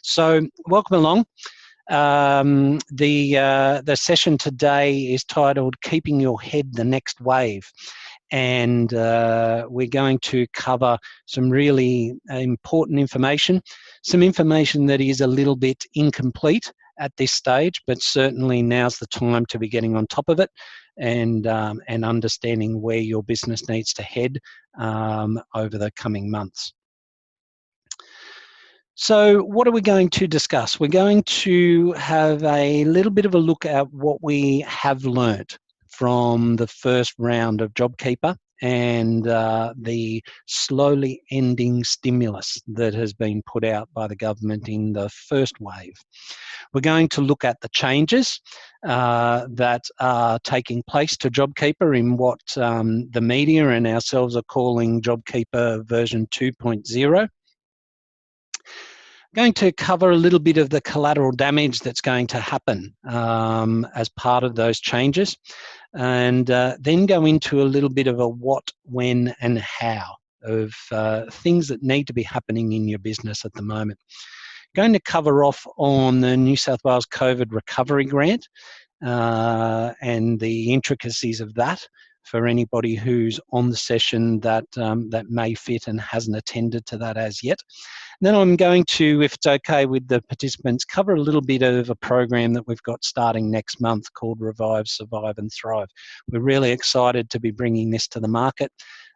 So welcome along. The session today is titled Keeping Your Head the Next Wave. And we're going to cover some really important information, some information that is a little bit incomplete at this stage, but certainly now's the time to be getting on top of it and understanding where your business needs to head over the coming months. So what are we going to discuss? We're going to have a little bit of a look at what we have learnt from the first round of JobKeeper and the slowly ending stimulus that has been put out by the government in the first wave. We're going to look at the changes that are taking place to JobKeeper in what the media and ourselves are calling JobKeeper version 2.0. Going to cover a little bit of the collateral damage that's going to happen as part of those changes, and then go into a little bit of a what, when and how of things that need to be happening in your business at the moment. Going to cover off on the New South Wales COVID Recovery Grant and the intricacies of that for anybody who's on the session that may fit and hasn't attended to that as yet. Then I'm going to, if it's okay with the participants, cover a little bit of a program that we've got starting next month called Revive, Survive and Thrive. We're really excited to be bringing this to the market.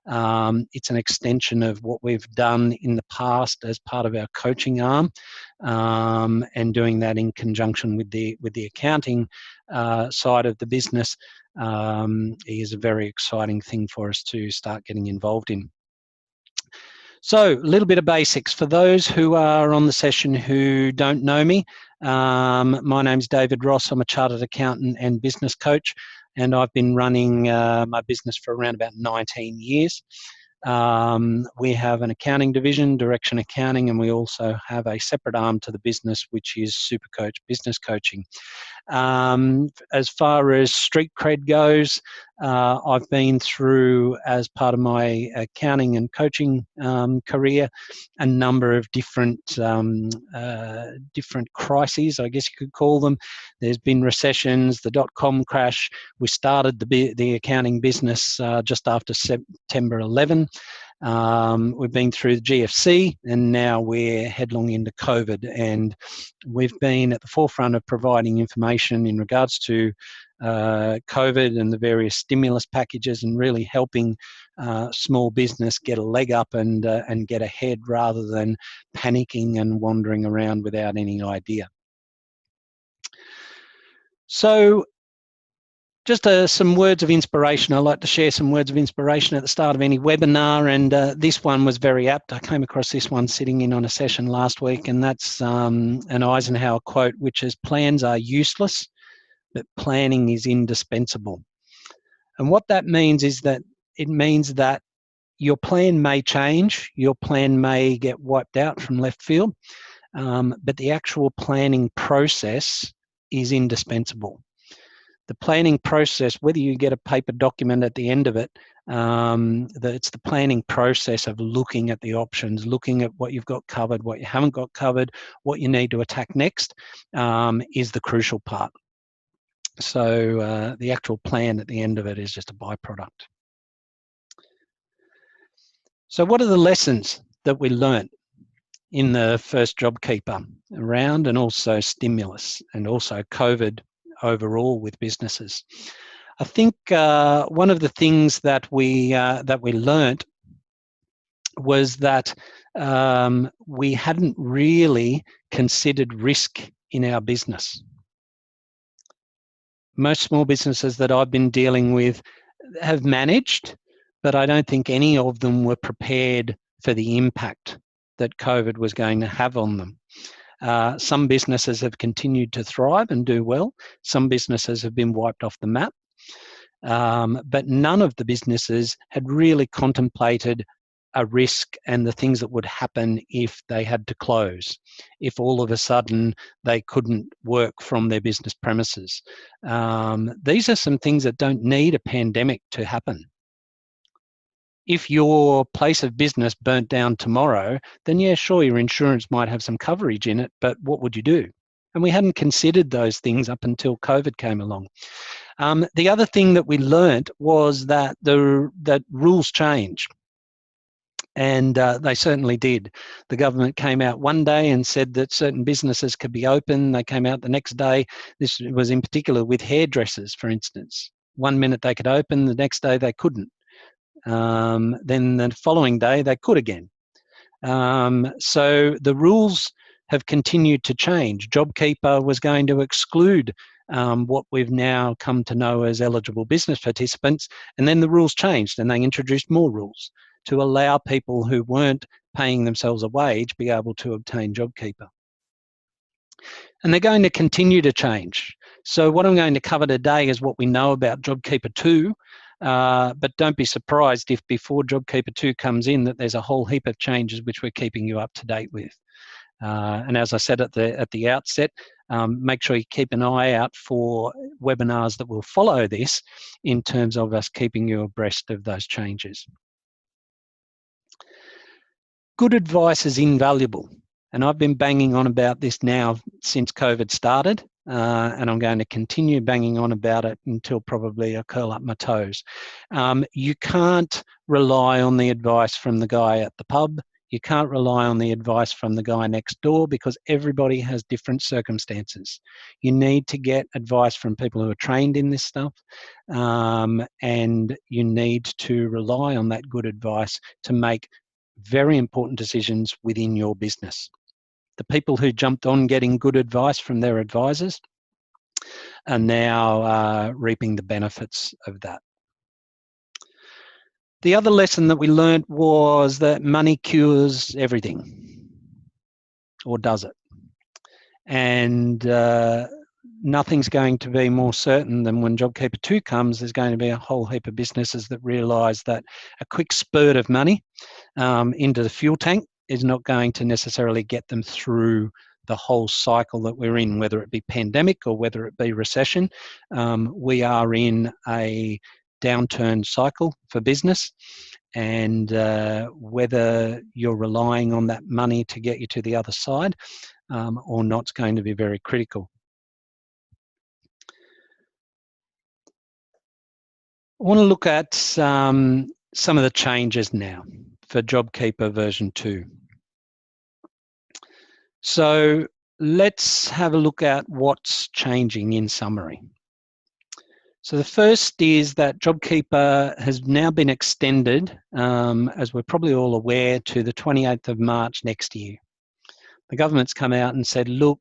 It's an extension of what we've done in the past as part of our coaching arm, and doing that in conjunction with the accounting side of the business is a very exciting thing for us to start getting involved in. So a little bit of basics. For those who are on the session who don't know me, my name's David Ross. I'm a chartered accountant and business coach, and I've been running my business for around about 19 years. We have an accounting division, Direction Accounting, and we also have a separate arm to the business, which is Supercoach Business Coaching. As far as street cred goes, I've been through, as part of my accounting and coaching career, a number of different crises, I guess you could call them. There's been recessions, the dot-com crash. We started the accounting business just after September 11. We've been through the GFC, and now we're headlong into COVID, and we've been at the forefront of providing information in regards to COVID and the various stimulus packages, and really helping small business get a leg up and get ahead rather than panicking and wandering around without any idea. So just some words of inspiration. I like to share some words of inspiration at the start of any webinar, and this one was very apt. I came across this one sitting in on a session last week, and that's an Eisenhower quote, which is, "Plans are useless, but planning is indispensable." And what that means is that it means that your plan may change, your plan may get wiped out from left field, but the actual planning process is indispensable. The planning process, whether you get a paper document at the end of it, it's the planning process of looking at the options, looking at what you've got covered, what you haven't got covered, what you need to attack next, is the crucial part. So the actual plan at the end of it is just a byproduct. So what are the lessons that we learnt in the first JobKeeper round, and also stimulus, and also COVID overall with businesses? I think one of the things that we learnt was that we hadn't really considered risk in our business. Most small businesses that I've been dealing with have managed, but I don't think any of them were prepared for the impact that COVID was going to have on them. Some businesses have continued to thrive and do well. Some businesses have been wiped off the map. But none of the businesses had really contemplated a risk and the things that would happen if they had to close, if all of a sudden they couldn't work from their business premises. These are some things that don't need a pandemic to happen. if your place of business burnt down tomorrow, then yeah, sure, your insurance might have some coverage in it, but what would you do? And we hadn't considered those things up until COVID came along. The other thing that we learnt was that that rules change. And they certainly did. The government came out one day and said that certain businesses could be open. They came out the next day. This was in particular with hairdressers, for instance. One minute they could open, the next day they couldn't. Then the following day they could again. So the rules have continued to change. JobKeeper was going to exclude what we've now come to know as eligible business participants, and then the rules changed and they introduced more rules to allow people who weren't paying themselves a wage be able to obtain JobKeeper. And they're going to continue to change. So what I'm going to cover today is what we know about JobKeeper 2, but don't be surprised if before JobKeeper 2 comes in that there's a whole heap of changes which we're keeping you up to date with. And as I said at the outset, make sure you keep an eye out for webinars that will follow this in terms of us keeping you abreast of those changes. Good advice is invaluable. And I've been banging on about this now since COVID started, and I'm going to continue banging on about it until probably I curl up my toes. You can't rely on the advice from the guy at the pub. You can't rely on the advice from the guy next door because everybody has different circumstances. You need to get advice from people who are trained in this stuff, and you need to rely on that good advice to make very important decisions within your business. The people who jumped on getting good advice from their advisors are now reaping the benefits of that. The other lesson that we learned was that money cures everything, or does it? And nothing's going to be more certain than when JobKeeper 2 comes, there's going to be a whole heap of businesses that realise that a quick spurt of money into the fuel tank is not going to necessarily get them through the whole cycle that we're in, whether it be pandemic or whether it be recession. We are in a downturn cycle for business, and whether you're relying on that money to get you to the other side or not is going to be very critical. I want to look at some of the changes now for JobKeeper version 2. So let's have a look at what's changing in summary. So the first is that JobKeeper has now been extended, as we're probably all aware, to the 28th of March next year. The government's come out and said, look,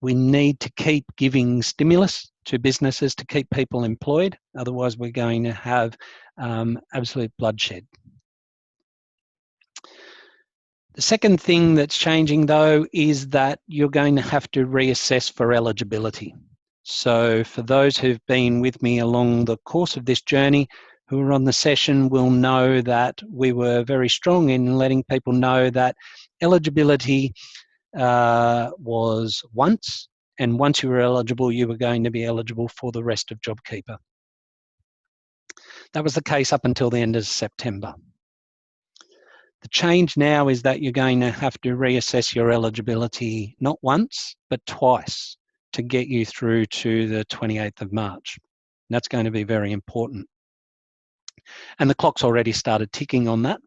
we need to keep giving stimulus to businesses to keep people employed. Otherwise, we're going to have absolute bloodshed. The second thing that's changing, though, is that you're going to have to reassess for eligibility. So for those who've been with me along the course of this journey, who are on the session, will know that we were very strong in letting people know that eligibility was once, and once you were eligible, you were going to be eligible for the rest of JobKeeper. That was the case up until the end of September. The change now is that you're going to have to reassess your eligibility not once, but twice to get you through to the 28th of March. And that's going to be very important. And the clock's already started ticking on that.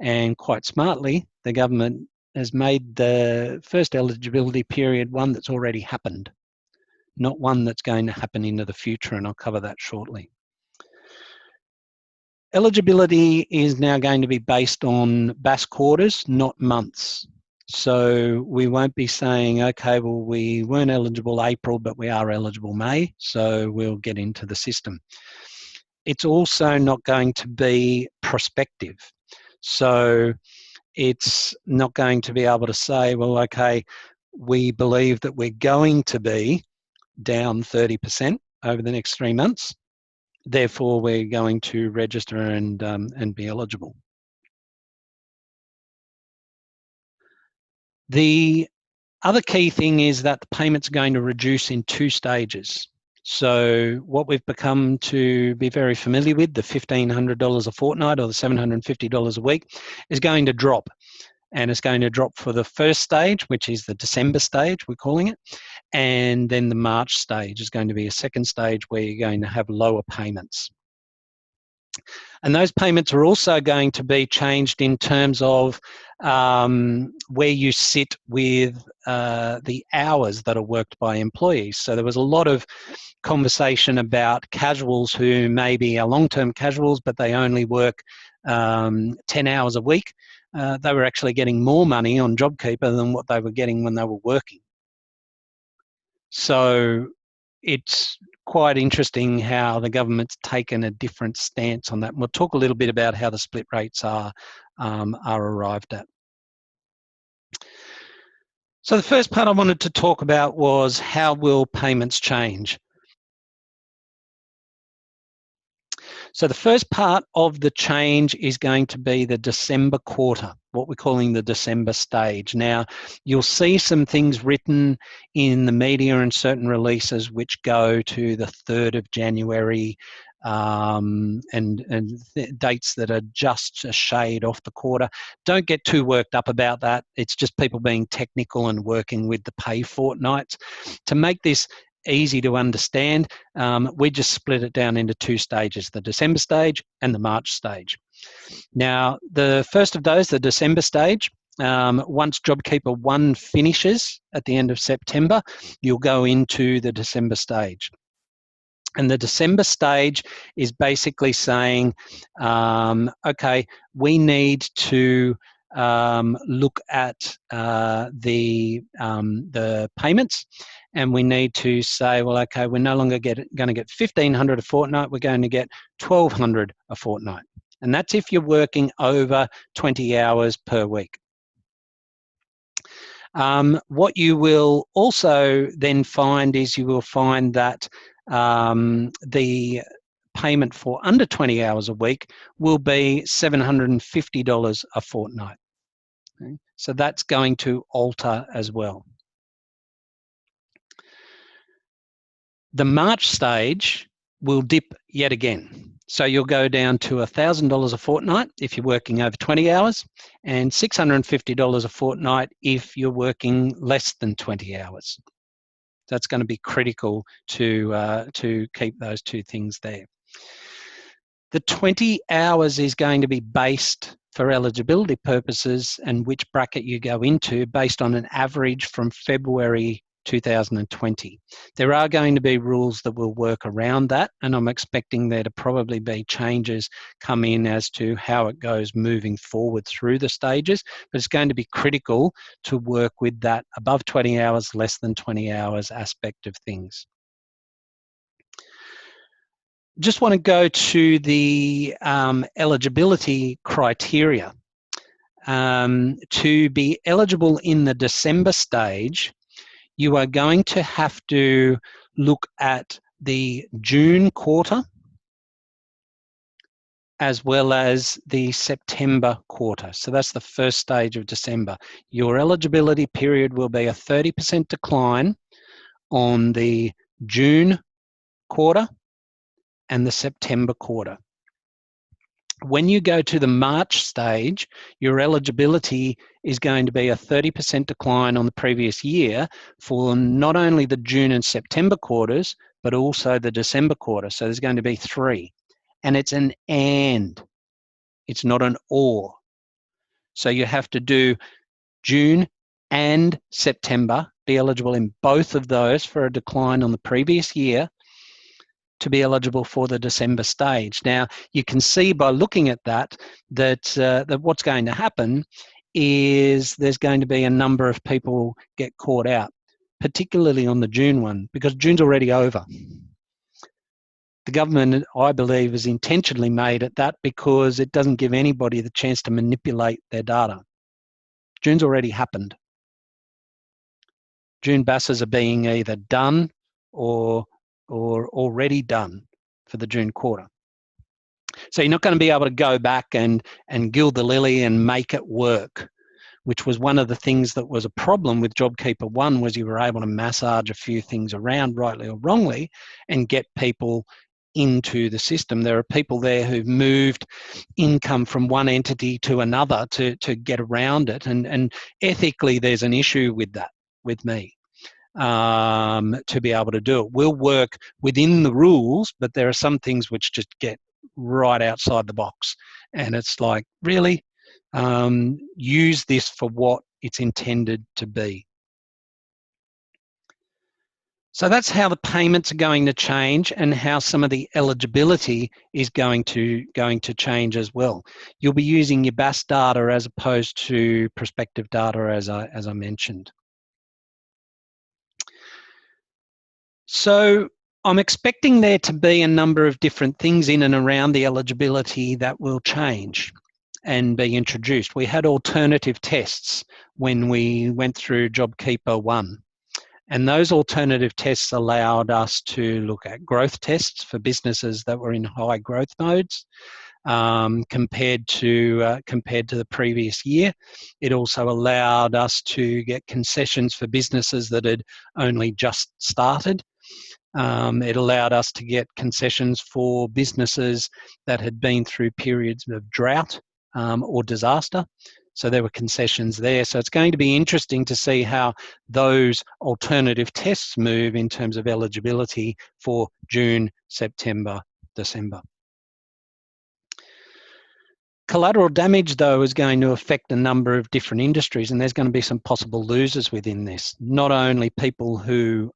And quite smartly, the government has made the first eligibility period one that's already happened, not one that's going to happen into the future, and I'll cover that shortly. Eligibility is now going to be based on BAS quarters, not months. So we won't be saying, okay, well, we weren't eligible April, but we are eligible May, so we'll get into the system. It's also not going to be prospective. So it's not going to be able to say, well, okay, we believe that we're going to be down 30% over the next 3 months. Therefore, we're going to register and be eligible. The other key thing is that the payment's going to reduce in 2 stages. So what we've become to be very familiar with, the $1,500 a fortnight or the $750 a week, is going to drop. And it's going to drop for the first stage, which is the December stage, we're calling it. And then the March stage is going to be a second stage where you're going to have lower payments. And those payments are also going to be changed in terms of where you sit with the hours that are worked by employees. So there was a lot of conversation about casuals who maybe are long-term casuals, but they only work 10 hours a week. They were actually getting more money on JobKeeper than what they were getting when they were working. So it's quite interesting how the government's taken a different stance on that. And we'll talk a little bit about how the split rates are arrived at. So the first part I wanted to talk about was how will payments change? So the first part of the change is going to be the December quarter, what we're calling the December stage. Now, you'll see some things written in the media and certain releases which go to the 3rd of January and dates that are just a shade off the quarter. Don't get too worked up about that. It's just people being technical and working with the pay fortnights. To make this easy to understand, we just split it down into 2 stages, the December stage and the March stage. Now, the first of those, the December stage, once JobKeeper 1 finishes at the end of September, you'll go into the December stage. And the December stage is basically saying, okay, we need to look at the payments, and we need to say, well, okay, we're no longer going to get $1,500 a fortnight, we're going to get $1,200 a fortnight. And that's if you're working over 20 hours per week. What you will also then find is you will find that the payment for under 20 hours a week will be $750 a fortnight. Okay? So that's going to alter as well. The March stage will dip yet again. So you'll go down to $1,000 a fortnight if you're working over 20 hours and $650 a fortnight if you're working less than 20 hours. That's going to be critical to keep those 2 things there. The 20 hours is going to be based for eligibility purposes and which bracket you go into based on an average from February 2020. There are going to be rules that will work around that, and I'm expecting there to probably be changes come in as to how it goes moving forward through the stages, but it's going to be critical to work with that above 20 hours, less than 20 hours aspect of things. Just want to go to the eligibility criteria. To be eligible in the December stage, you are going to have to look at the June quarter as well as the September quarter. So that's the first stage of December. Your eligibility period will be a 30% decline on the June quarter and the September quarter. When you go to the March stage, your eligibility is going to be a 30% decline on the previous year for not only the June and September quarters, but also the December quarter. So there's going to be 3. And it's an and, it's not an or. So you have to do June and September, be eligible in both of those for a decline on the previous year to be eligible for the December stage. Now, you can see by looking at that what's going to happen is there's going to be a number of people get caught out, particularly on the June one, because June's already over. The government, I believe, has intentionally made it that because it doesn't give anybody the chance to manipulate their data. June's already happened. June BASs are being either done or already done for the June quarter. So you're not going to be able to go back and gild the lily and make it work which was one of the things that was a problem with JobKeeper 1, was you were able to massage a few things around, rightly or wrongly, and get people into the system. There are people there who've moved income from one entity to another to get around it, and ethically there's an issue with that with me. To be able to do it, we'll work within the rules, but there are some things which just get right outside the box, and it's like, really, use this for what it's intended to be. So that's how the payments are going to change, and how some of the eligibility is going to change as well. You'll be using your BAS data as opposed to prospective data, as I mentioned. So I'm expecting there to be a number of different things in and around the eligibility that will change and be introduced. We had alternative tests when we went through JobKeeper 1. And those alternative tests allowed us to look at growth tests for businesses that were in high growth modes, compared to the previous year. It also allowed us to get concessions for businesses that had only just started. It allowed us to get concessions for businesses that had been through periods of drought or disaster. So there were concessions there. So it's going to be interesting to see how those alternative tests move in terms of eligibility for June, September, December. Collateral damage, though, is going to affect a number of different industries, and there's going to be some possible losers within this. Not only people who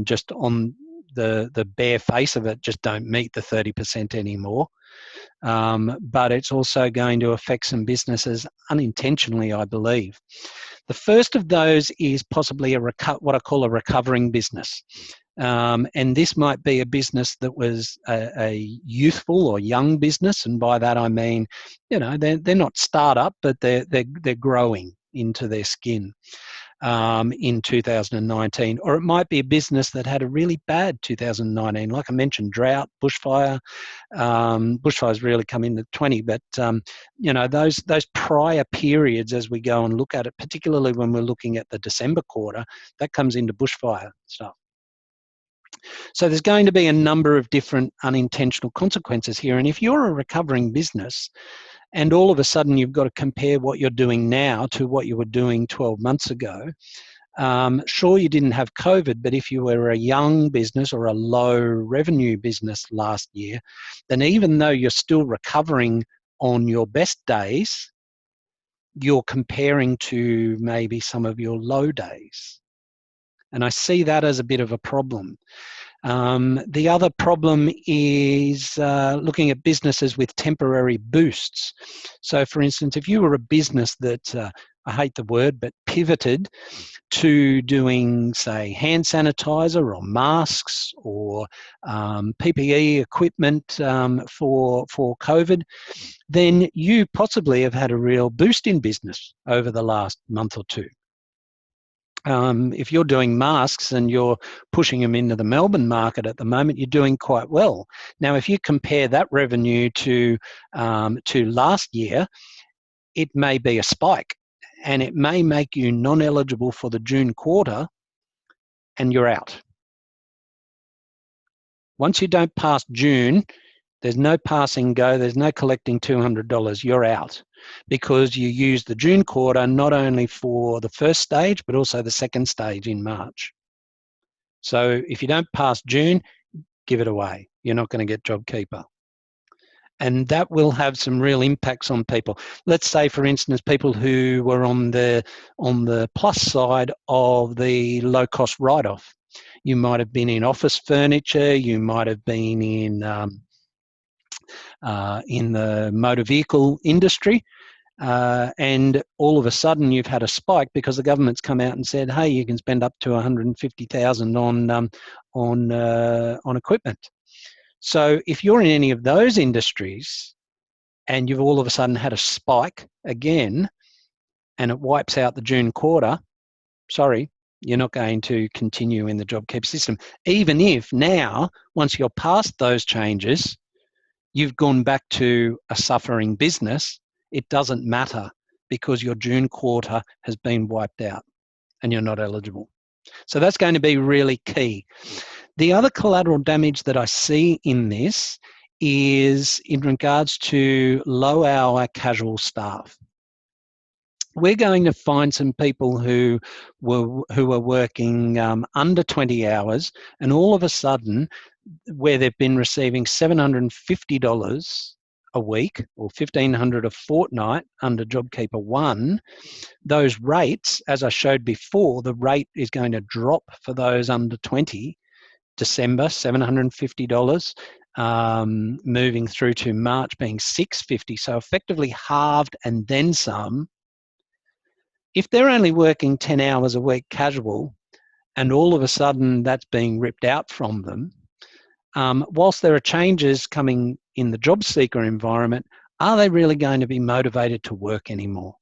just on the bare face of it just don't meet the 30% anymore, but it's also going to affect some businesses unintentionally, I believe. The first of those is possibly what I call a recovering business. And this might be a business that was a youthful or young business, and by that I mean, they're not startup, but they're growing into their skin in 2019. Or it might be a business that had a really bad 2019, like I mentioned, drought, bushfire. Bushfires really come into 20, but those prior periods, as we go and look at it, particularly when we're looking at the December quarter, that comes into bushfire stuff. So there's going to be a number of different unintentional consequences here. And if you're a recovering business and all of a sudden you've got to compare what you're doing now to what you were doing 12 months ago, sure, you didn't have COVID, but if you were a young business or a low revenue business last year, then even though you're still recovering on your best days, you're comparing to maybe some of your low days. And I see that as a bit of a problem. The other problem is looking at businesses with temporary boosts. So, for instance, if you were a business that, I hate the word, but pivoted to doing, say, hand sanitizer or masks or PPE equipment for COVID, then you possibly have had a real boost in business over the last month or two. If you're doing masks and you're pushing them into the Melbourne market at the moment, you're doing quite well. Now, if you compare that revenue to last year, it may be a spike, and it may make you non-eligible for the June quarter, and you're out. Once you don't pass June, there's no passing go, there's no collecting $200, you're out, because you use the June quarter not only for the first stage, but also the second stage in March. So if you don't pass June, give it away. You're not going to get JobKeeper. And that will have some real impacts on people. Let's say, for instance, people who were on the plus side of the low-cost write-off. You might have been in office furniture, you might have been in the motor vehicle industry, and all of a sudden you've had a spike because the government's come out and said, hey, you can spend up to $150,000 on equipment. So if you're in any of those industries and you've all of a sudden had a spike again and it wipes out the June quarter, sorry, you're not going to continue in the JobKeeper system. Even if now, once you're past those changes, you've gone back to a suffering business, it doesn't matter because your June quarter has been wiped out and you're not eligible. So that's going to be really key. The other collateral damage that I see in this is in regards to low-hour casual staff. We're going to find some people who are working under 20 hours, and all of a sudden, where they've been receiving $750 a week or $1,500 a fortnight under JobKeeper 1, those rates, as I showed before, the rate is going to drop for those under 20. December, $750, moving through to March being $650, so effectively halved and then some. If they're only working 10 hours a week casual, and all of a sudden that's being ripped out from them, whilst there are changes coming in the job seeker environment, are they really going to be motivated to work anymore?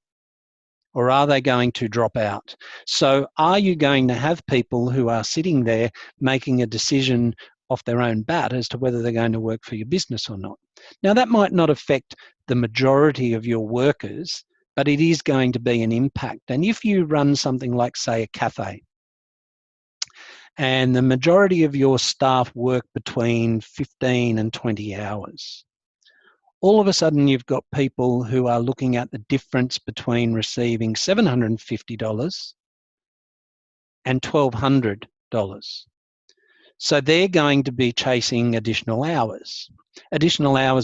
Or are they going to drop out? So are you going to have people who are sitting there making a decision off their own bat as to whether they're going to work for your business or not? Now, that might not affect the majority of your workers, but it is going to be an impact. And if you run something like, say, a cafe, and the majority of your staff work between 15 and 20 hours, all of a sudden you've got people who are looking at the difference between receiving $750 and $1,200. So they're going to be chasing additional hours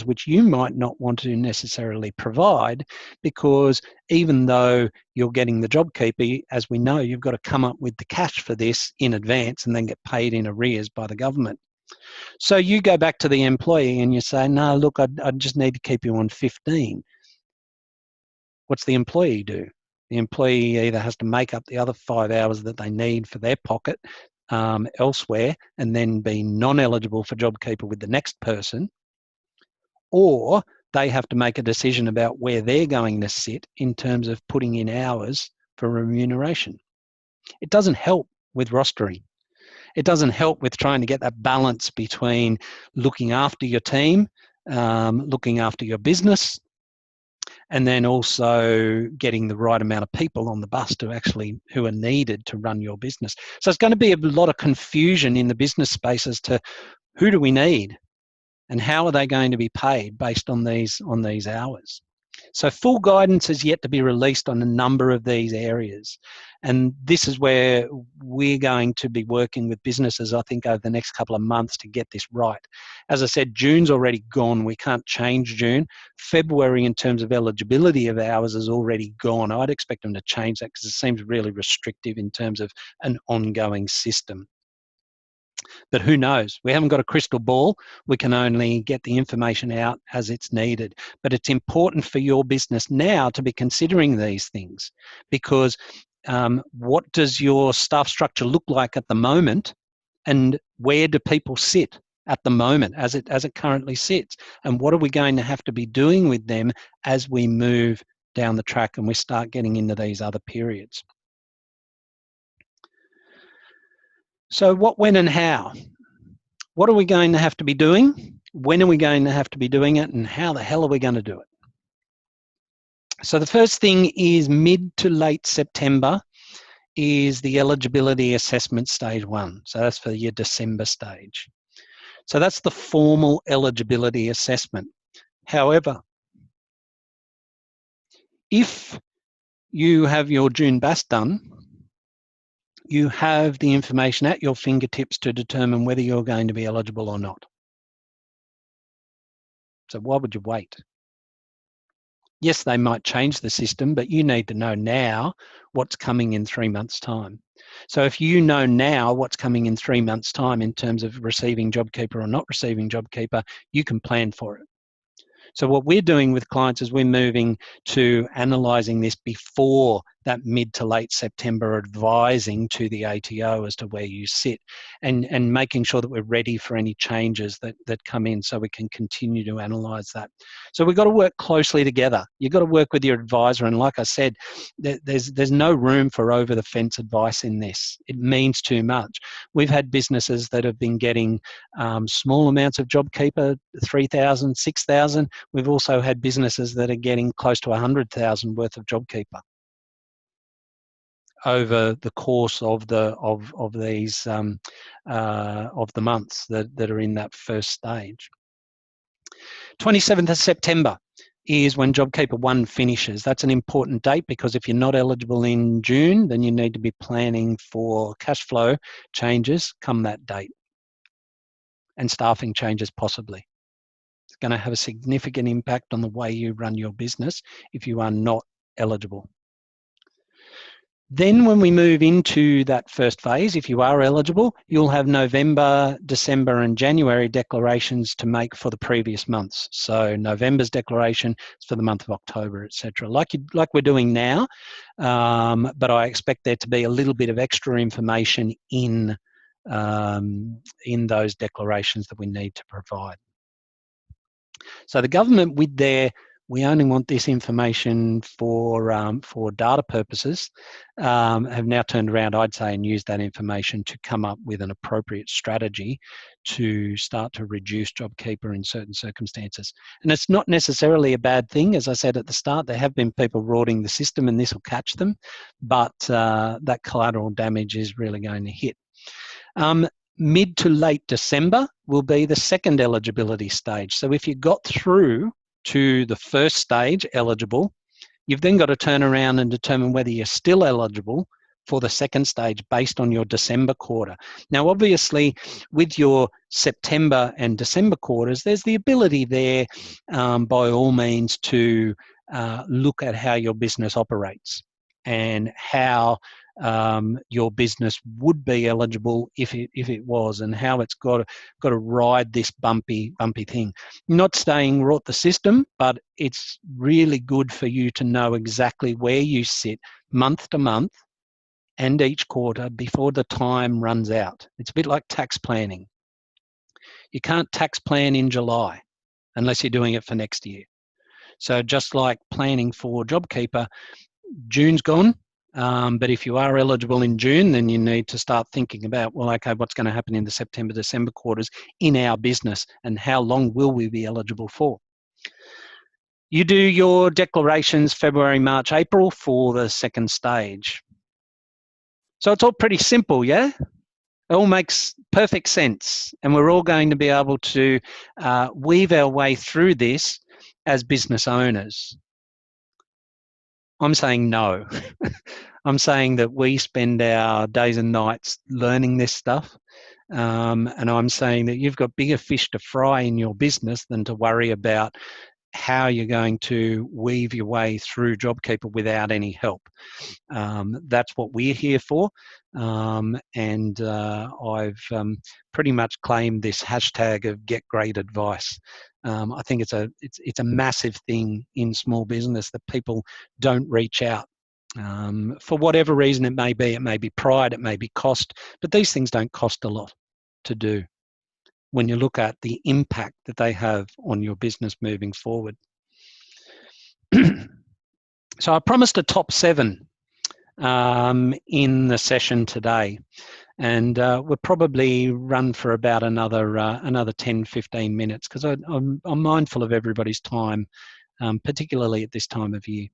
which you might not want to necessarily provide, because even though you're getting the JobKeeper, as we know, you've got to come up with the cash for this in advance and then get paid in arrears by the government. So you go back to the employee and you say, no, look, I just need to keep you on 15. What's the employee do? The employee either has to make up the other 5 hours that they need for their pocket elsewhere and then be non-eligible for JobKeeper with the next person, or they have to make a decision about where they're going to sit in terms of putting in hours for remuneration. It doesn't help with rostering. It doesn't help with trying to get that balance between looking after your team, looking after your business, and then also getting the right amount of people on the bus who are needed to run your business. So it's going to be a lot of confusion in the business space as to who do we need and how are they going to be paid based on these hours. So full guidance is yet to be released on a number of these areas. And this is where we're going to be working with businesses, I think, over the next couple of months to get this right. As I said, June's already gone. We can't change June. February, in terms of eligibility of hours, is already gone. I'd expect them to change that because it seems really restrictive in terms of an ongoing system. But who knows? We haven't got a crystal ball. We can only get the information out as it's needed. But it's important for your business now to be considering these things, because what does your staff structure look like at the moment, and where do people sit at the moment as it currently sits, and what are we going to have to be doing with them as we move down the track and we start getting into these other periods? So what, when, and how? What are we going to have to be doing? When are we going to have to be doing it? And how the hell are we going to do it? So the first thing is mid to late September is the eligibility assessment stage 1. So that's for your December stage. So that's the formal eligibility assessment. However, if you have your June BAS done, you have the information at your fingertips to determine whether you're going to be eligible or not. So why would you wait? Yes, they might change the system, but you need to know now what's coming in 3 months' time. So if you know now what's coming in 3 months' time in terms of receiving JobKeeper or not receiving JobKeeper, you can plan for it. So what we're doing with clients is we're moving to analysing this before that mid to late September advising to the ATO as to where you sit, and making sure that we're ready for any changes that come in, so we can continue to analyse that. So we've got to work closely together. You've got to work with your advisor, and like I said, there's no room for over the fence advice in this. It means too much. We've had businesses that have been getting small amounts of JobKeeper, 3,000, 6,000. We've also had businesses that are getting close to 100,000 worth of JobKeeper over the course of these of the months that are in that first stage. 27th of September is when JobKeeper 1 finishes. That's an important date, because if you're not eligible in June, then you need to be planning for cash flow changes come that date, and staffing changes possibly. It's going to have a significant impact on the way you run your business if you are not eligible. Then when we move into that first phase, if you are eligible, you'll have November, December and January declarations to make for the previous months. So November's declaration is for the month of October, etc. Like we're doing now, but I expect there to be a little bit of extra information in those declarations that we need to provide. So the government, with their "we only want this information for data purposes," have now turned around, I'd say, and used that information to come up with an appropriate strategy to start to reduce JobKeeper in certain circumstances. And it's not necessarily a bad thing. As I said at the start, there have been people rorting the system, and this will catch them, but that collateral damage is really going to hit. Mid to late December will be the second eligibility stage. So if you got through to the first stage, eligible, you've then got to turn around and determine whether you're still eligible for the second stage based on your December quarter. Now, obviously, with your September and December quarters, there's the ability there, by all means, to look at how your business operates and how your business would be eligible if it was, and how it's got to ride this bumpy thing. Not saying rot the system, but it's really good for you to know exactly where you sit month to month and each quarter before the time runs out. It's a bit like tax planning. You can't tax plan in July unless you're doing it for next year. So just like planning for JobKeeper, June's gone. But if you are eligible in June, then you need to start thinking about, well, okay, what's going to happen in the September, December quarters in our business, and how long will we be eligible for? You do your declarations February, March, April for the second stage. So it's all pretty simple, yeah? It all makes perfect sense, and we're all going to be able to weave our way through this as business owners. I'm saying no. I'm saying that we spend our days and nights learning this stuff, and I'm saying that you've got bigger fish to fry in your business than to worry about how you're going to weave your way through JobKeeper without any help. That's what we're here for, and I've pretty much claimed this hashtag of get great advice. I think it's a massive thing in small business that people don't reach out. For whatever reason it may be pride, it may be cost, but these things don't cost a lot to do when you look at the impact that they have on your business moving forward. So I promised a top 7 in the session today, and we'll probably run for about another 10, 15 minutes, because I'm mindful of everybody's time, particularly at this time of year.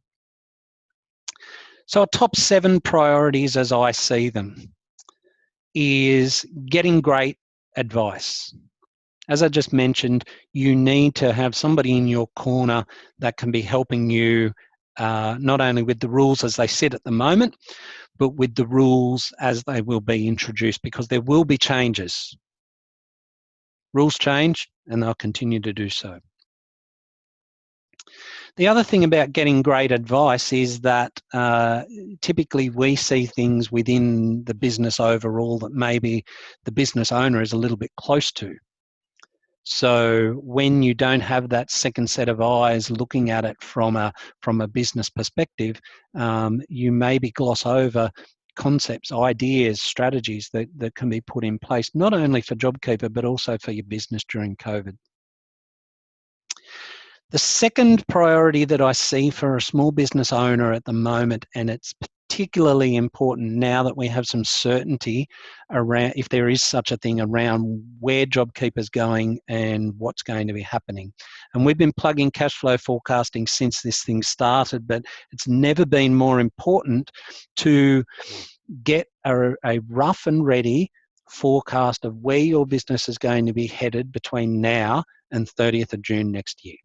So our top 7 priorities, as I see them, is getting great advice. As I just mentioned, you need to have somebody in your corner that can be helping you not only with the rules as they sit at the moment, but with the rules as they will be introduced, because there will be changes. Rules change, and they'll continue to do so. The other thing about getting great advice is that typically we see things within the business overall that maybe the business owner is a little bit close to. So when you don't have that second set of eyes looking at it from a business perspective, you maybe gloss over concepts, ideas, strategies that can be put in place, not only for JobKeeper, but also for your business during COVID. The second priority that I see for a small business owner at the moment, and it's particularly important now that we have some certainty around, if there is such a thing, around where JobKeeper's going and what's going to be happening. And we've been plugging cash flow forecasting since this thing started, but it's never been more important to get a rough and ready forecast of where your business is going to be headed between now and 30th of June next year.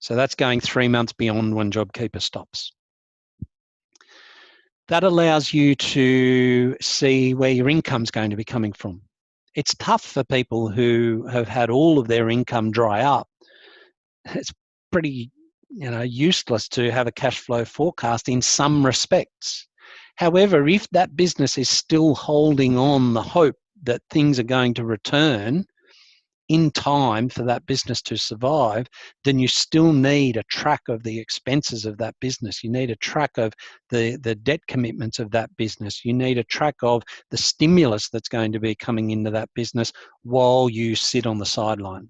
So that's going 3 months beyond when JobKeeper stops. That allows you to see where your income's going to be coming from. It's tough for people who have had all of their income dry up. It's pretty, useless to have a cash flow forecast in some respects. However, if that business is still holding on the hope that things are going to return in time for that business to survive, then you still need a track of the expenses of that business. You need a track of the debt commitments of that business. You need a track of the stimulus that's going to be coming into that business while you sit on the sideline.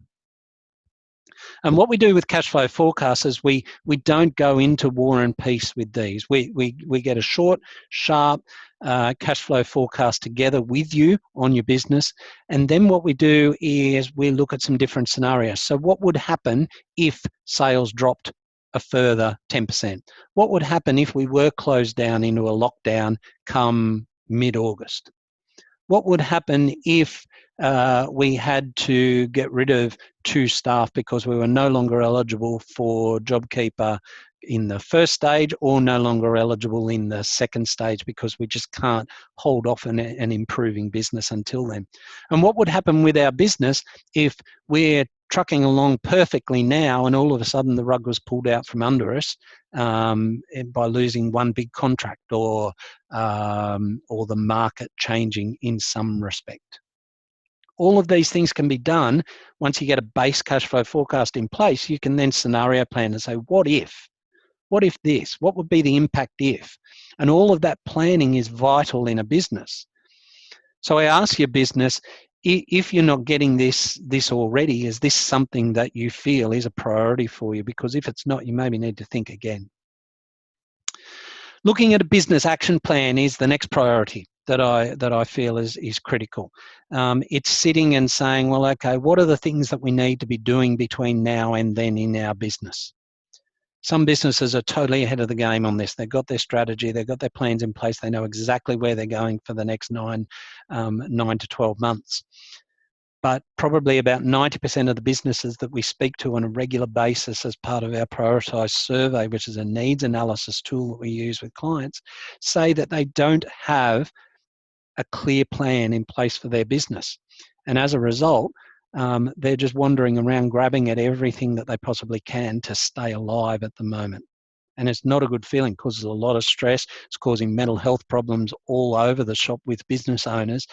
And what we do with cash flow forecasts is we don't go into war and peace with these. We get a short, sharp cash flow forecast together with you on your business. And then what we do is we look at some different scenarios. So what would happen if sales dropped a further 10%? What would happen if we were closed down into a lockdown come mid-August? What would happen if we had to get rid of 2 staff because we were no longer eligible for JobKeeper in the first stage, or no longer eligible in the second stage because we just can't hold off an improving business until then? And what would happen with our business if we're trucking along perfectly now and all of a sudden the rug was pulled out from under us by losing one big contract, or the market changing in some respect? All of these things can be done once you get a base cash flow forecast in place. You can then scenario plan and say, what if? What if this? What would be the impact if? And all of that planning is vital in a business. So I ask your business, if you're not getting this already, is this something that you feel is a priority for you? Because if it's not, you maybe need to think again. Looking at a business action plan is the next priority that I feel is critical. It's sitting and saying, well, okay, what are the things that we need to be doing between now and then in our business? Some businesses are totally ahead of the game on this. They've got their strategy, they've got their plans in place, they know exactly where they're going for the next 9 to 12 months. But probably about 90% of the businesses that we speak to on a regular basis as part of our prioritised survey, which is a needs analysis tool that we use with clients, say that they don't have a clear plan in place for their business. And as a result, they're just wandering around grabbing at everything that they possibly can to stay alive at the moment. And it's not a good feeling, causes a lot of stress. It's causing mental health problems all over the shop with business owners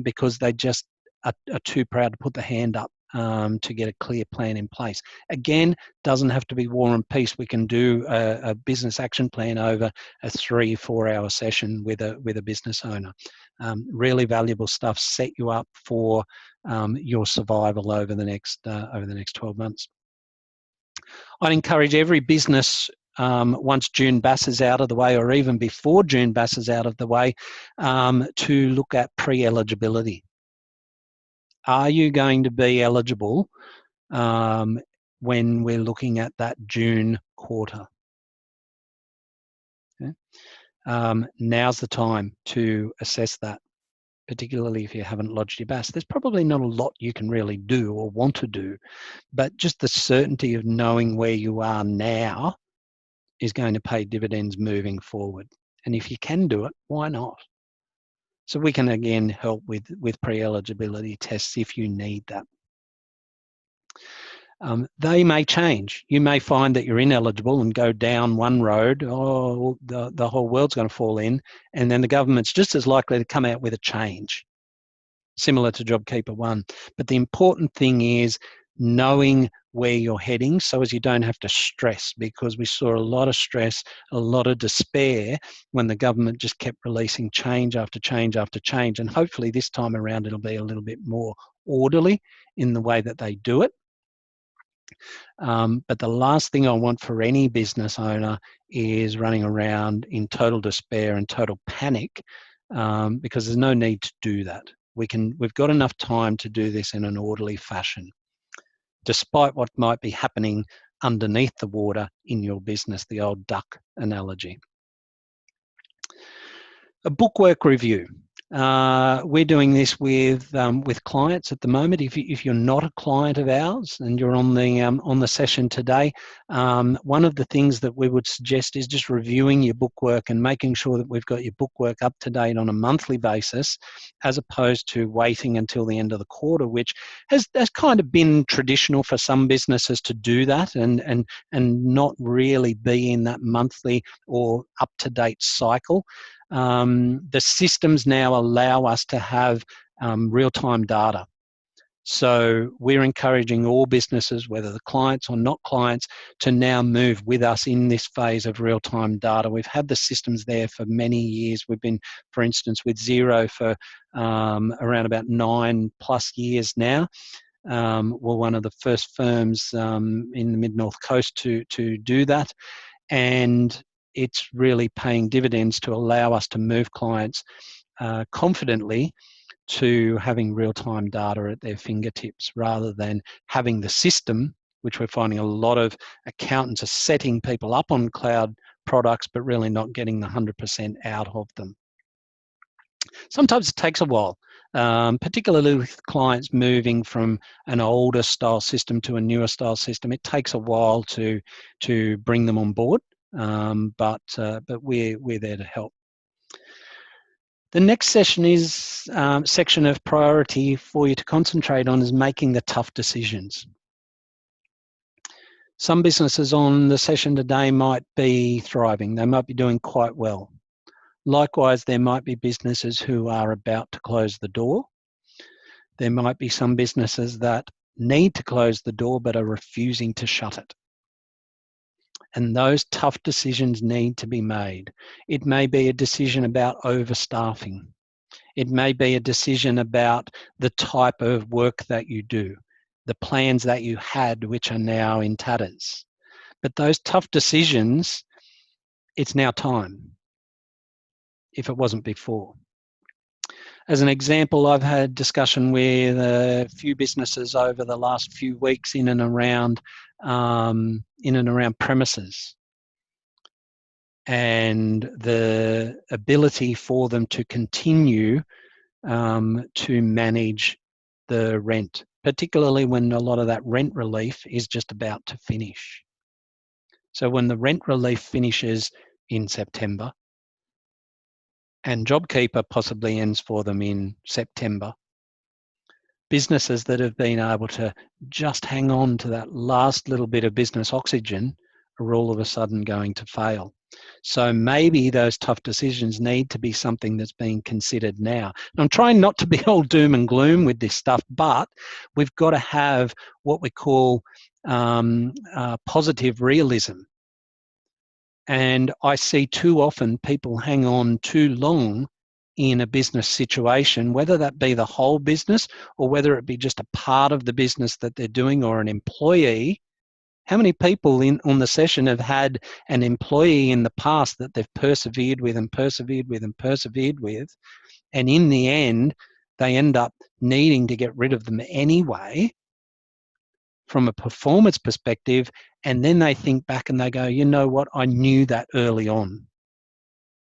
because they just are too proud to put the hand up to get a clear plan in place. Again, doesn't have to be war and peace. We can do a business action plan over a 3-4 hour session with a business owner. Really valuable stuff. Set you up for your survival over the next 12 months. I'd encourage every business, once June Bass is out of the way, or even before June Bass is out of the way, to look at pre-eligibility. Are you going to be eligible when we're looking at that June quarter? Okay. Now's the time to assess that, particularly if you haven't lodged your BAS. There's probably not a lot you can really do or want to do, but just the certainty of knowing where you are now is going to pay dividends moving forward. And if you can do it, why not? So we can again help with pre-eligibility tests if you need that. They may change. You may find that you're ineligible and go down one road, oh, the whole world's going to fall in, and then the government's just as likely to come out with a change. similar to JobKeeper 1. But the important thing is knowing where you're heading so as you don't have to stress, because we saw a lot of stress, a lot of despair when the government just kept releasing change after change after change. And hopefully this time around it'll be a little bit more orderly in the way that they do it. But the last thing I want for any business owner is running around in total despair and total panic, because there's no need to do that. We've got enough time to do this in an orderly fashion, despite what might be happening underneath the water in your business, the old duck analogy. A bookwork review. We're doing this with clients at the moment. If you're not a client of ours and you're on the session today, one of the things that we would suggest is just reviewing your bookwork and making sure that we've got your bookwork up to date on a monthly basis, as opposed to waiting until the end of the quarter, which has kind of been traditional for some businesses to do that and not really be in that monthly or up to date cycle. The systems now allow us to have real-time data. So we're encouraging all businesses, whether the clients or not clients, to now move with us in this phase of real-time data. We've had the systems there for many years. We've been, for instance, with Xero for around about 9+ years now. We're one of the first firms in the Mid-North Coast to do that. And it's really paying dividends to allow us to move clients confidently to having real-time data at their fingertips, rather than having the system, which we're finding a lot of accountants are setting people up on cloud products, but really not getting the 100% out of them. Sometimes it takes a while, particularly with clients moving from an older style system to a newer style system. It takes a while to bring them on board. But we're there to help. The next session is section of priority for you to concentrate on is making the tough decisions. Some businesses on the session today might be thriving. They might be doing quite well. Likewise, there might be businesses who are about to close the door. There might be some businesses that need to close the door but are refusing to shut it. And those tough decisions need to be made. It may be a decision about overstaffing. It may be a decision about the type of work that you do, the plans that you had, which are now in tatters. But those tough decisions, it's now time, if it wasn't before. As an example, I've had discussion with a few businesses over the last few weeks in and around premises, and the ability for them to continue to manage the rent, particularly when a lot of that rent relief is just about to finish. So when the rent relief finishes in September, and JobKeeper possibly ends for them in September, businesses that have been able to just hang on to that last little bit of business oxygen are all of a sudden going to fail. So maybe those tough decisions need to be something that's being considered now. And I'm trying not to be all doom and gloom with this stuff, but we've got to have what we call positive realism. And I see too often people hang on too long in a business situation, whether that be the whole business or whether it be just a part of the business that they're doing or an employee. How many people on the session have had an employee in the past that they've persevered with and persevered with and persevered with, and in the end, they end up needing to get rid of them anyway from a performance perspective, and then they think back and they go, you know what, I knew that early on,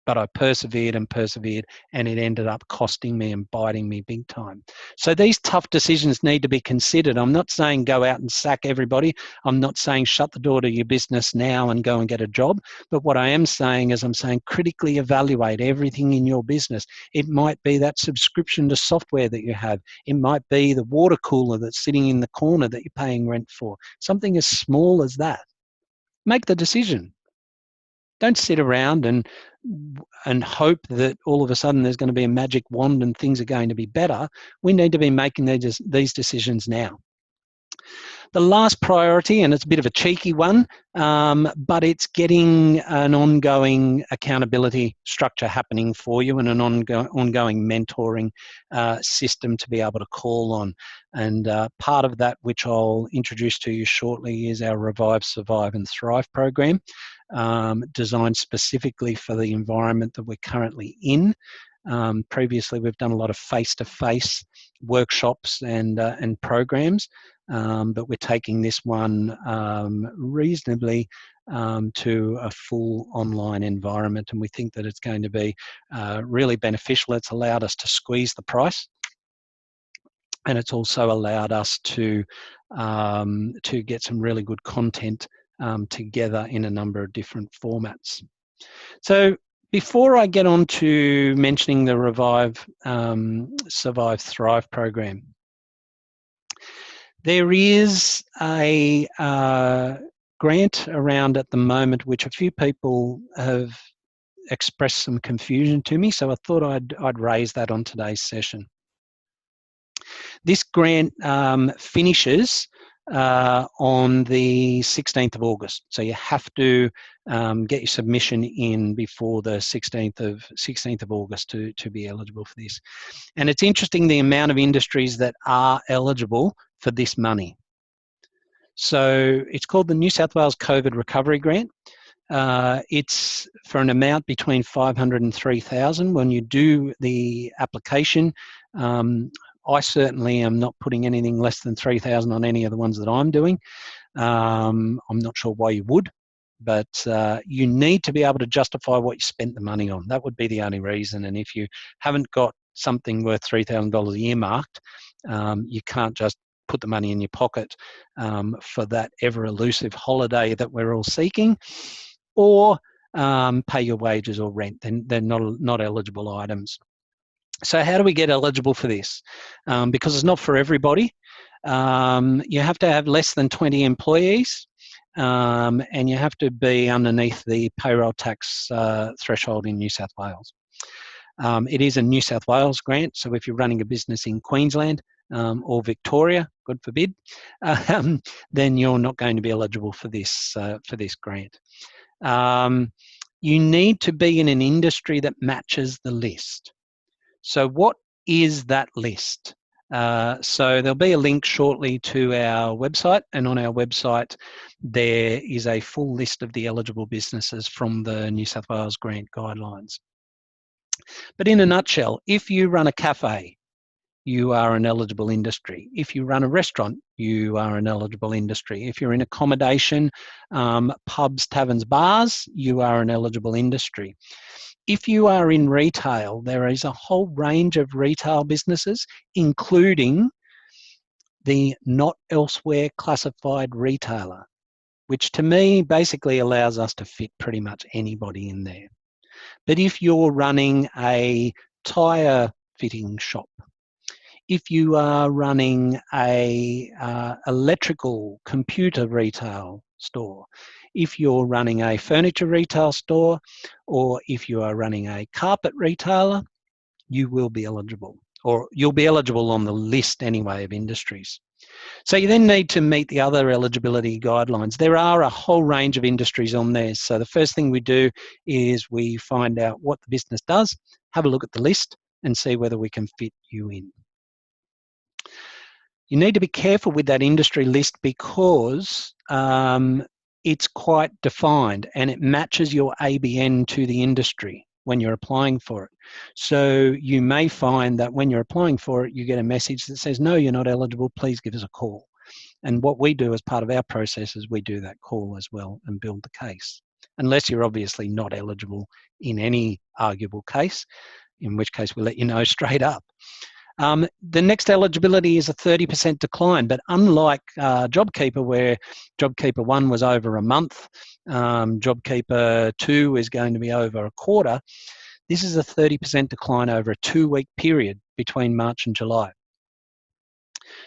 but I persevered and persevered, and it ended up costing me and biting me big time. So these tough decisions need to be considered. I'm not saying go out and sack everybody. I'm not saying shut the door to your business now and go and get a job. But what I am saying is I'm saying critically evaluate everything in your business. It might be that subscription to software that you have. It might be the water cooler that's sitting in the corner that you're paying rent for. Something as small as that. Make the decision. Don't sit around and hope that all of a sudden there's going to be a magic wand and things are going to be better. We need to be making these decisions now. The last priority, and it's a bit of a cheeky one, but it's getting an ongoing accountability structure happening for you and an ongoing mentoring system to be able to call on. And part of that, which I'll introduce to you shortly, is our Revive, Survive and Thrive program, designed specifically for the environment that we're currently in. Previously, we've done a lot of face-to-face workshops and programs, but we're taking this one reasonably to a full online environment, and we think that it's going to be really beneficial. It's allowed us to squeeze the price, and it's also allowed us to get some really good content together in a number of different formats. So before I get on to mentioning the Revive, Survive, Thrive program, there is a grant around at the moment which a few people have expressed some confusion to me, so I thought I'd raise that on today's session. This grant finishes on the 16th of August. So you have to get your submission in before the 16th of August to be eligible for this. And it's interesting the amount of industries that are eligible for this money. So it's called the New South Wales COVID Recovery Grant. It's for an amount between $500 and $3,000. When you do the application, I certainly am not putting anything less than $3,000 on any of the ones that I'm doing. I'm not sure why you would, but you need to be able to justify what you spent the money on. That would be the only reason. And if you haven't got something worth $3,000 a year marked, you can't just put the money in your pocket for that ever elusive holiday that we're all seeking, or pay your wages or rent. Then they're not eligible items. So how do we get eligible for this? Because it's not for everybody. You have to have less than 20 employees, and you have to be underneath the payroll tax threshold in New South Wales. It is a New South Wales grant, so if you're running a business in Queensland or Victoria, God forbid, then you're not going to be eligible for this grant. You need to be in an industry that matches the list. So what is that list? So there'll be a link shortly to our website, and on our website there is a full list of the eligible businesses from the New South Wales grant guidelines. But in a nutshell, if you run a cafe, you are an eligible industry. If you run a restaurant, you are an eligible industry. If you're in accommodation, pubs, taverns, bars, you are an eligible industry. If you are in retail, there is a whole range of retail businesses, including the not elsewhere classified retailer, which to me basically allows us to fit pretty much anybody in there. But if you're running a tyre fitting shop, if you are running a electrical computer retail store, if you're running a furniture retail store, or if you are running a carpet retailer, you will be eligible, or you'll be eligible on the list anyway of industries. So you then need to meet the other eligibility guidelines. There are a whole range of industries on there. So the first thing we do is we find out what the business does, have a look at the list, and see whether we can fit you in. You need to be careful with that industry list because it's quite defined and it matches your ABN to the industry when you're applying for it. So you may find that when you're applying for it, you get a message that says, no, you're not eligible, please give us a call. And what we do as part of our process is we do that call as well and build the case. Unless you're obviously not eligible in any arguable case, in which case we'll let you know straight up. The next eligibility is a 30% decline, but unlike JobKeeper, where JobKeeper 1 was over a month, JobKeeper 2 is going to be over a quarter, this is a 30% decline over a 2-week period between March and July.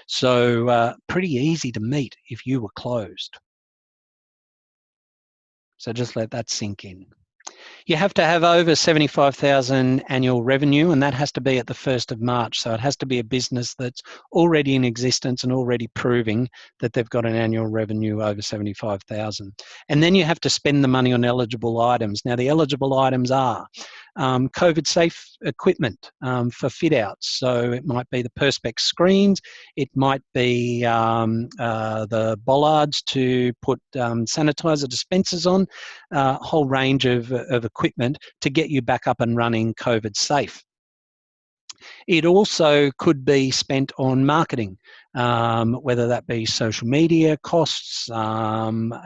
So pretty easy to meet if you were closed. So just let that sink in. You have to have over 75,000 annual revenue, and that has to be at the 1st of March. So it has to be a business that's already in existence and already proving that they've got an annual revenue over 75,000. And then you have to spend the money on eligible items. Now, the eligible items are COVID safe equipment for fit outs. So it might be the Perspex screens, it might be the bollards to put sanitizer dispensers on, a whole range of equipment to get you back up and running COVID safe. It also could be spent on marketing, whether that be social media costs, raw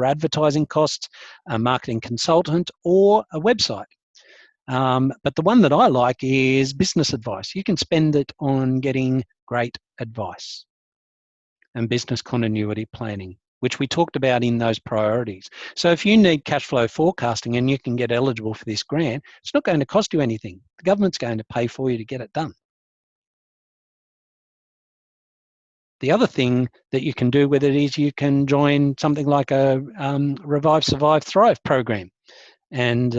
advertising costs, a marketing consultant, or a website. But the one that I like is business advice. You can spend it on getting great advice and business continuity planning, which we talked about in those priorities. So if you need cash flow forecasting and you can get eligible for this grant, it's not going to cost you anything. The government's going to pay for you to get it done. The other thing that you can do with it is you can join something like a Revive, Survive, Thrive program and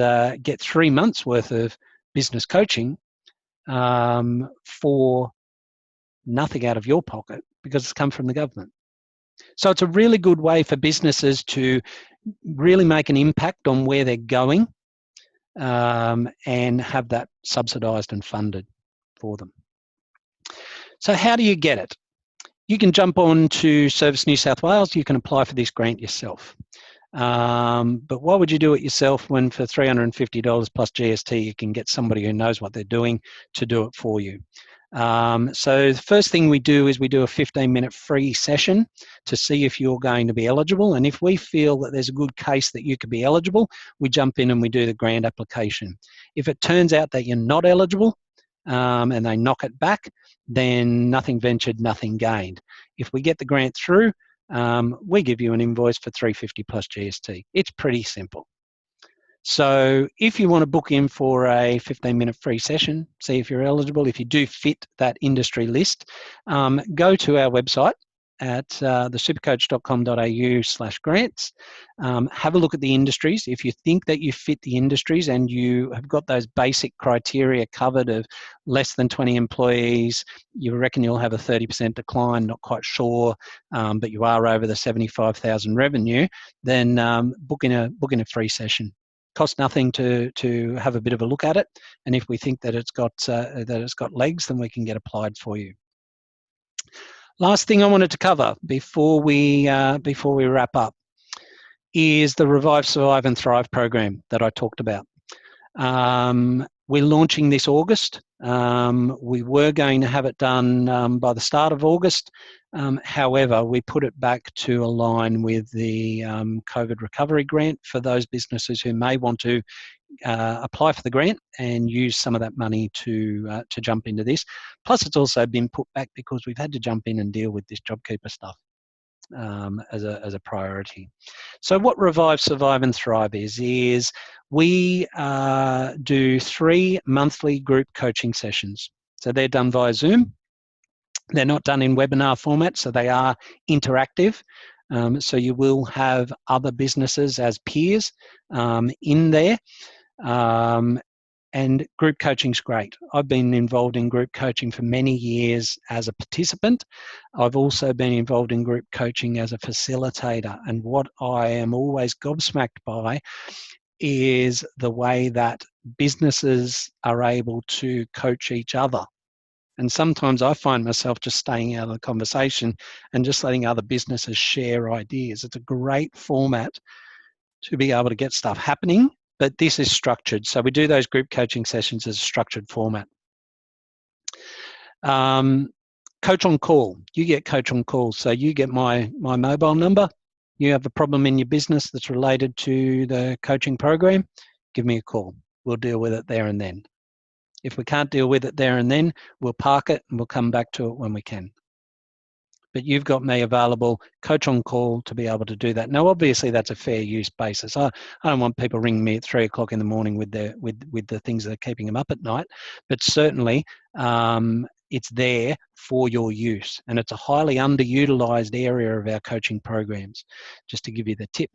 get 3 months worth of business coaching for nothing out of your pocket because it's come from the government. So it's a really good way for businesses to really make an impact on where they're going and have that subsidised and funded for them. So how do you get it? You can jump on to Service New South Wales. You can apply for this grant yourself. But why would you do it yourself when for $350 plus GST you can get somebody who knows what they're doing to do it for you? So the first thing we do is we do a 15-minute free session to see if you're going to be eligible, and if we feel that there's a good case that you could be eligible, we jump in and we do the grant application. If it turns out that you're not eligible and they knock it back, then nothing ventured, nothing gained. If we get the grant through, we give you an invoice for $350 plus GST. It's pretty simple. So if you want to book in for a 15-minute free session, see if you're eligible, if you do fit that industry list, go to our website at thesupercoach.com.au/grants. Have a look at the industries. If you think that you fit the industries and you have got those basic criteria covered of less than 20 employees, you reckon you'll have a 30% decline, not quite sure, but you are over the 75,000 revenue, then book in a free session. Costs nothing to have a bit of a look at it, and if we think that it's got legs, then we can get applied for you. Last thing I wanted to cover before we wrap up is the Revive, Survive and Thrive program that I talked about. We're launching this August. We were going to have it done by the start of August. However, we put it back to align with the COVID recovery grant for those businesses who may want to apply for the grant and use some of that money to jump into this. Plus, it's also been put back because we've had to jump in and deal with this JobKeeper stuff as a priority. So what Revive, Survive and Thrive is we do 3 monthly group coaching sessions. So they're done via Zoom. They're not done in webinar format, so they are interactive. So you will have other businesses as peers in there. And group coaching's great. I've been involved in group coaching for many years as a participant. I've also been involved in group coaching as a facilitator. And what I am always gobsmacked by is the way that businesses are able to coach each other. And sometimes I find myself just staying out of the conversation and just letting other businesses share ideas. It's a great format to be able to get stuff happening, but this is structured. So we do those group coaching sessions as a structured format. Coach on call. You get coach on call. So you get my mobile number. You have a problem in your business that's related to the coaching program, give me a call. We'll deal with it there and then. If we can't deal with it there and then, we'll park it and we'll come back to it when we can. But you've got me available, coach on call, to be able to do that. Now, obviously, that's a fair use basis. I don't want people ringing me at 3 o'clock in the morning with the things that are keeping them up at night. But certainly, it's there for your use, and it's a highly underutilized area of our coaching programs. Just to give you the tip.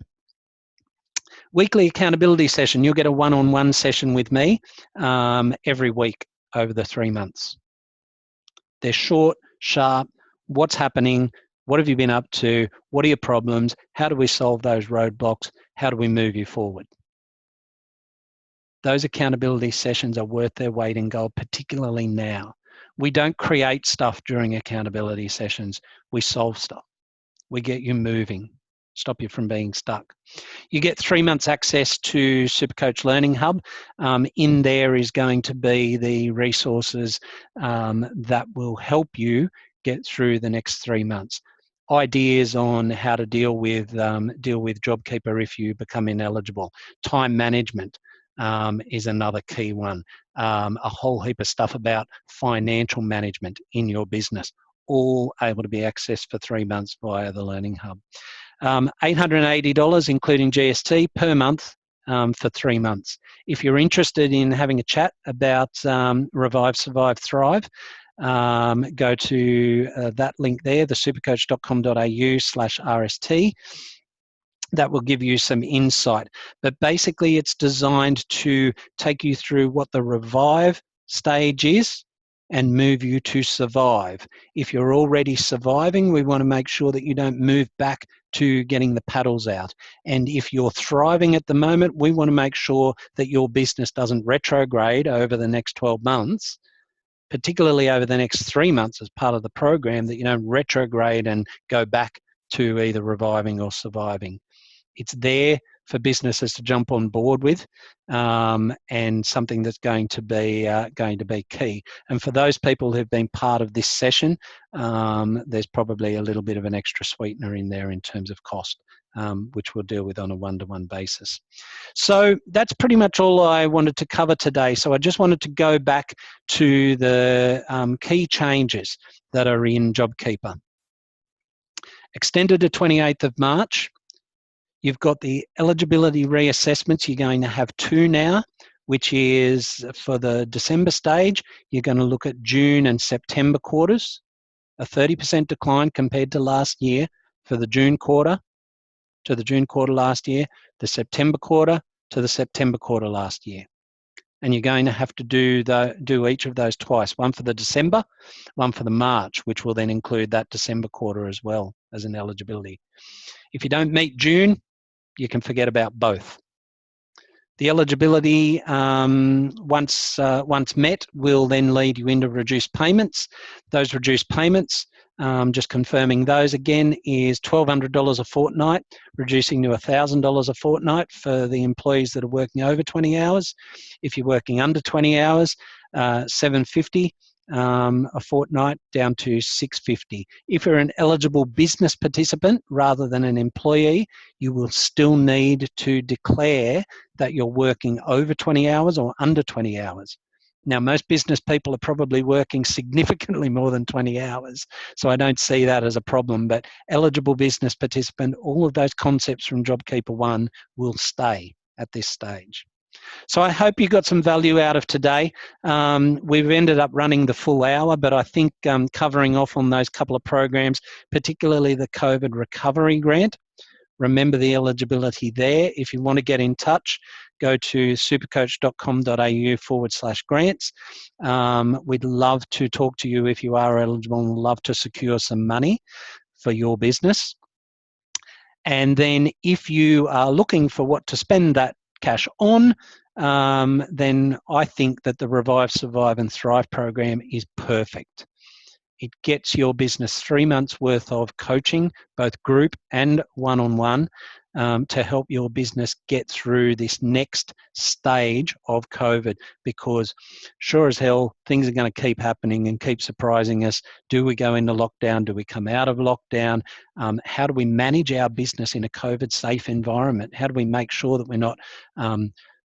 Weekly accountability session. You'll get a one-on-one session with me every week over the 3 months. They're short, sharp. What's happening? What have you been up to? What are your problems? How do we solve those roadblocks? How do we move you forward? Those accountability sessions are worth their weight in gold, particularly now. We don't create stuff during accountability sessions. We solve stuff. We get you moving, stop you from being stuck. You get 3 months access to Supercoach Learning Hub. In there is going to be the resources that will help you get through the next 3 months. Ideas on how to deal with JobKeeper if you become ineligible. Time management is another key one. A whole heap of stuff about financial management in your business, all able to be accessed for 3 months via the Learning Hub. $880, including GST, per month for 3 months. If you're interested in having a chat about Revive, Survive, Thrive, go to that link there, the supercoach.com.au/RST. That will give you some insight. But basically, it's designed to take you through what the Revive stage is and move you to survive. If you're already surviving, we want to make sure that you don't move back to getting the paddles out. And if you're thriving at the moment, we want to make sure that your business doesn't retrograde over the next 12 months, particularly over the next 3 months as part of the program, that you don't retrograde and go back to either reviving or surviving. It's there for businesses to jump on board with, and something that's going to be key. And for those people who've been part of this session, there's probably a little bit of an extra sweetener in there in terms of cost, which we'll deal with on a one-to-one basis. So that's pretty much all I wanted to cover today. So I just wanted to go back to the key changes that are in JobKeeper. Extended to 28th of March. You've got the eligibility reassessments. You're going to have 2 now, which is for the December stage. You're going to look at June and September quarters, a 30% decline compared to last year for the June quarter to the June quarter last year, the September quarter to the September quarter last year. And you're going to have to do each of those twice, one for the December, one for the March, which will then include that December quarter as well as an eligibility. If you don't meet June, you can forget about both. The eligibility, once met, will then lead you into reduced payments. Those reduced payments, just confirming those again, is $1,200 a fortnight, reducing to $1,000 a fortnight for the employees that are working over 20 hours. If you're working under 20 hours, $750 a fortnight, down to $650. If you're an eligible business participant rather than an employee, you will still need to declare that you're working over 20 hours or under 20 hours. Now, most business people are probably working significantly more than 20 hours, so I don't see that as a problem. But eligible business participant, all of those concepts from JobKeeper 1 will stay at this stage. So I hope you got some value out of today. We've ended up running the full hour, but I think covering off on those couple of programs, particularly the COVID recovery grant, remember the eligibility there. If you want to get in touch, go to supercoach.com.au/grants. We'd love to talk to you if you are eligible, and love to secure some money for your business. And then if you are looking for what to spend that cash on, then I think that the Revive, Survive and Thrive program is perfect. It gets your business 3 months worth of coaching, both group and one-on-one, to help your business get through this next stage of COVID, because sure as hell, things are going to keep happening and keep surprising us. Do we go into lockdown? Do we come out of lockdown? How do we manage our business in a COVID-safe environment? How do we make sure that we're not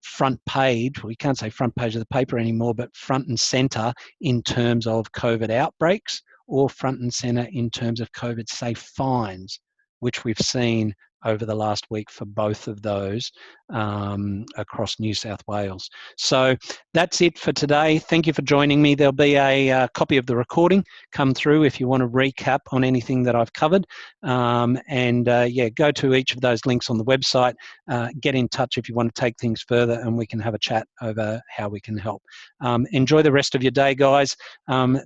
front page, we can't say front page of the paper anymore, but front and center in terms of COVID outbreaks, or front and center in terms of COVID safe fines, which we've seen over the last week for both of those across New South Wales. So that's it for today. Thank you for joining me. There'll be a copy of the recording come through if you want to recap on anything that I've covered. Yeah, go to each of those links on the website. Get in touch if you want to take things further, and we can have a chat over how we can help. Enjoy the rest of your day, guys.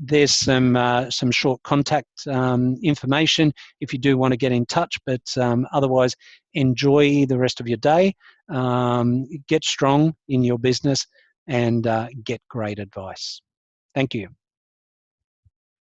There's some short contact information if you do want to get in touch, but otherwise, enjoy the rest of your day. Get strong in your business and get great advice. Thank you.